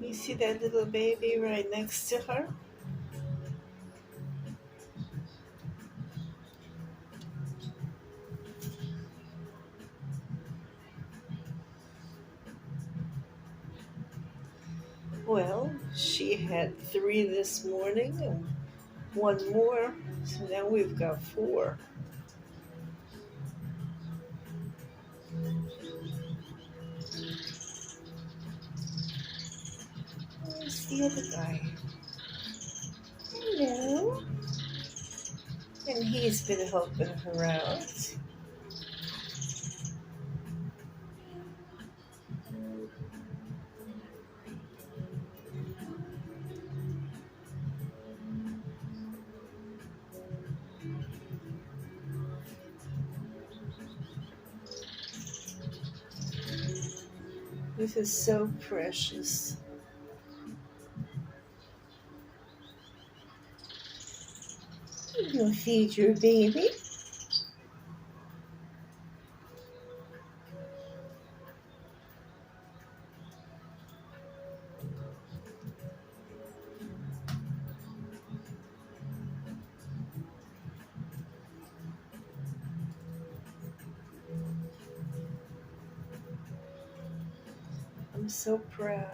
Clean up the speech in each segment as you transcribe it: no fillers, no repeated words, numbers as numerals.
You see that little baby right next to her? Well, she had three this morning and one more, so now we've got four. Where's the other guy? Hello. And he's been helping her out. This is so precious. You gonna feed your baby? I'm so proud.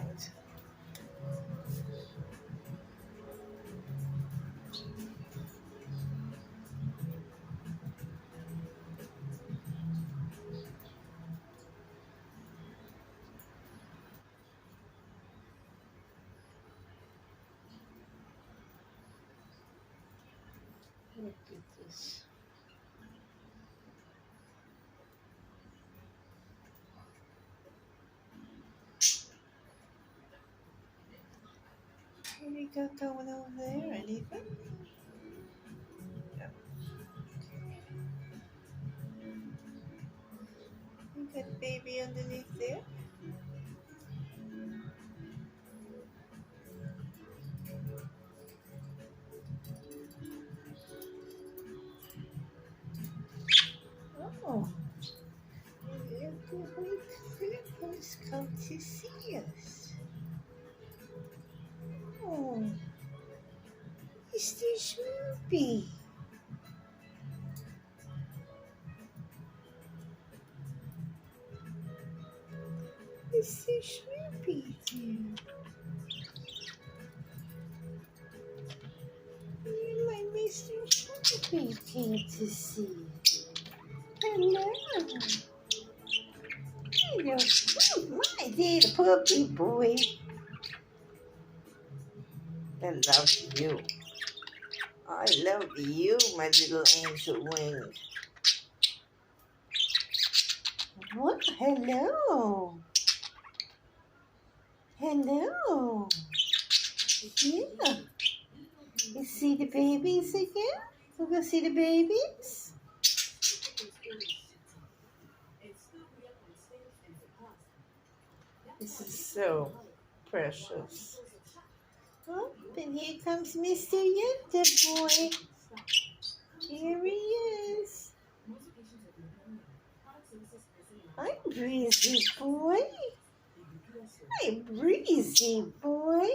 Look at this. What do you got going over there? Anything? No. You got baby underneath there? Oh. Who's come to see us? Oh, Mr. Schmoopie. Mr. Schmoopie, dear. You my Mr. Schmoopie came to see. Hello. Hello. Oh, my dear puppy boy. I love you. I love you, my little angel wing. What? Hello. Hello. Yeah. You see the babies again? We're going to see the babies? This is so precious. Oh, and here comes Mr. Yenta boy. Here he is. Hi, Breezie-boy. Hi, Breezie-boy.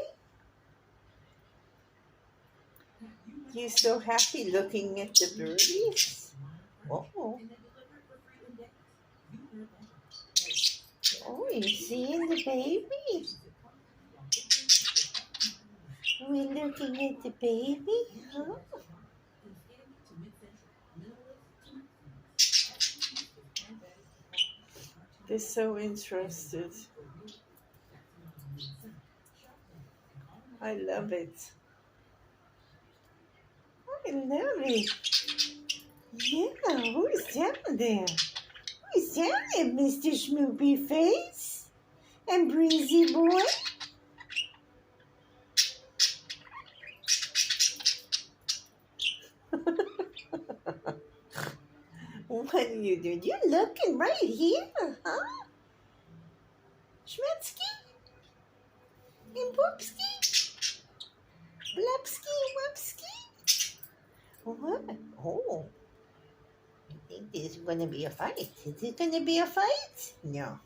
You so happy looking at the birdies? Oh, oh, you seeing the baby? We're looking at the baby, huh? They're so interested. I love it. I love it. Yeah, who's down there? Who's down there, Mr. Schmoopie Face? And Breezie-boy? What are you doing? You're looking right here, huh? Schmetzky? And Boopski? Blupski, Wupski? What? Oh, I think there's gonna be a fight. Is it gonna be a fight? No.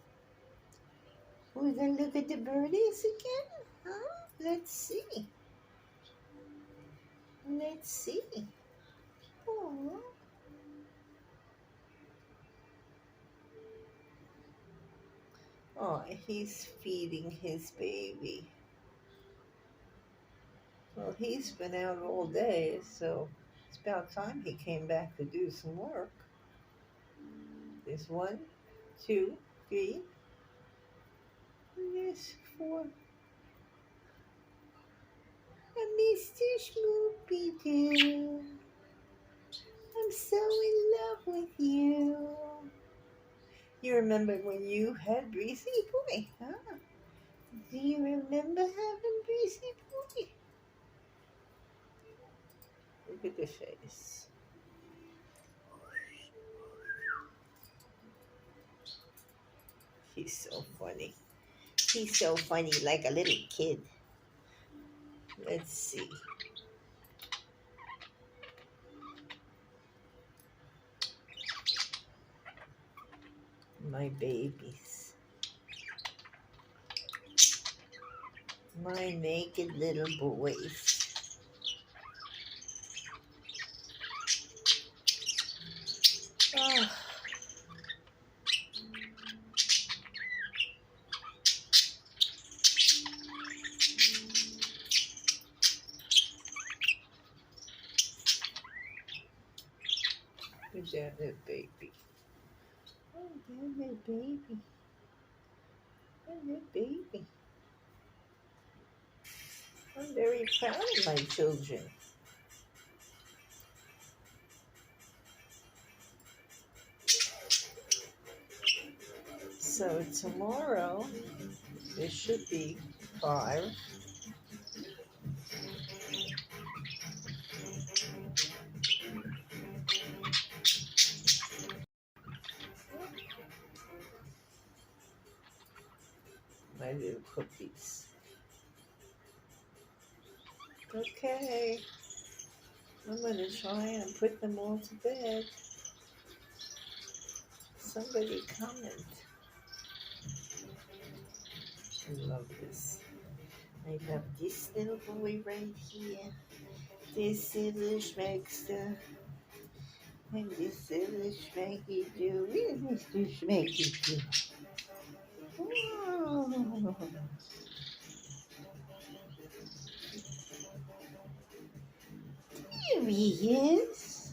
We're gonna look at the birdies again? Huh? Let's see. Let's see. Oh, oh, he's feeding his baby. Well, he's been out all day, so it's about time he came back to do some work. There's one, two, three, and there's four. And Mr. Schmoopie too. I'm so in love with you. You remember when you had Breezie-boy, huh? Do you remember having Breezie-boy? Look at the face. He's so funny. He's so funny, like a little kid. Let's see. My babies. My naked little boys. Oh. Who's that little baby? Oh, that little baby. That little baby. I'm very proud of my children. So tomorrow, there should be 5. My little cookies. Okay, I'm going to try and put them all to bed. Somebody comment. I love this. I have this little boy right here. This little schmegster. And this little schmeggy do. Where's Mr. Schmeggy do? Oh. Here he is.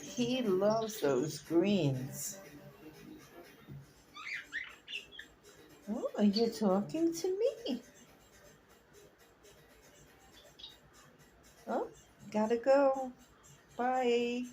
He loves those greens. Oh, are you talking to me? Oh, gotta go. Bye.